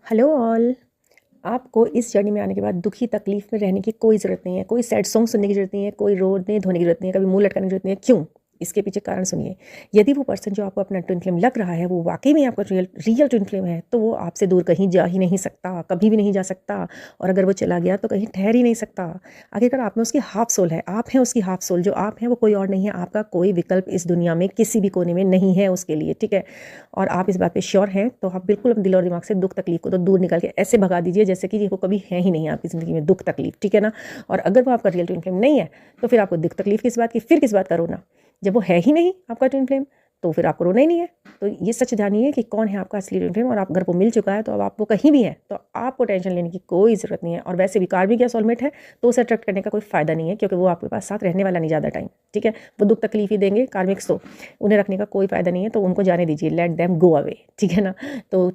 Hello all. आपको इस journey में आने के बाद दुखी तकलीफ में रहने की कोई ज़रूरत नहीं है, कोई सैड सॉन्ग सुनने की ज़रूरत नहीं है, कोई रोने धोने की ज़रूरत नहीं है, कभी मुंह लटकाने की ज़रूरत नहीं है। क्यों? इसके पीछे कारण सुनिए। यदि वो पर्सन जो आपको अपना ट्विन फ्लेम लग रहा है वो वाकई में आपका रियल ट्विन फ्लेम है तो वो आपसे दूर कहीं जा ही नहीं सकता, कभी भी नहीं जा सकता। और अगर वो चला गया तो कहीं ठहर ही नहीं सकता। आखिरकार आप में उसकी हाफ सोल है, आप हैं उसकी हाफ सोल। जो आप हैं वो कोई और नहीं है, आपका कोई विकल्प इस दुनिया में किसी भी कोने में नहीं है उसके लिए, ठीक है। और आप इस बात पे श्योर हैं तो आप बिल्कुल अपने दिल और दिमाग से दुख तकलीफ को तो दूर निकाल के ऐसे भगा दीजिए जैसे कि ये वो कभी है ही नहीं आपकी ज़िंदगी में दुख तकलीफ, ठीक है ना। और अगर वो आपका रियल ट्विन फ्लेम नहीं है तो फिर आपको दुख तकलीफ किस बात की, फिर किस बात का रोना। जब वो है ही नहीं आपका ट्विन फ्लेम तो फिर आपको रोना ही नहीं है। तो ये सच जानिए कि कौन है आपका असली ट्विन फ्लेम। और आप अगर वो मिल चुका है तो अब आप वो कहीं भी है तो आपको टेंशन लेने की कोई ज़रूरत नहीं है। और वैसे भी कार्मिक या सोलमेट है तो उसे अट्रैक्ट करने का कोई फ़ायदा नहीं है क्योंकि वो आपके पास साथ रहने वाला नहीं ज़्यादा टाइम, ठीक है। वो दुख तकलीफ ही देंगे कार्मिक्स, तो उन्हें रखने का कोई फ़ायदा नहीं है, तो उनको जाने दीजिए, लेट देम गो अवे, ठीक है ना। तो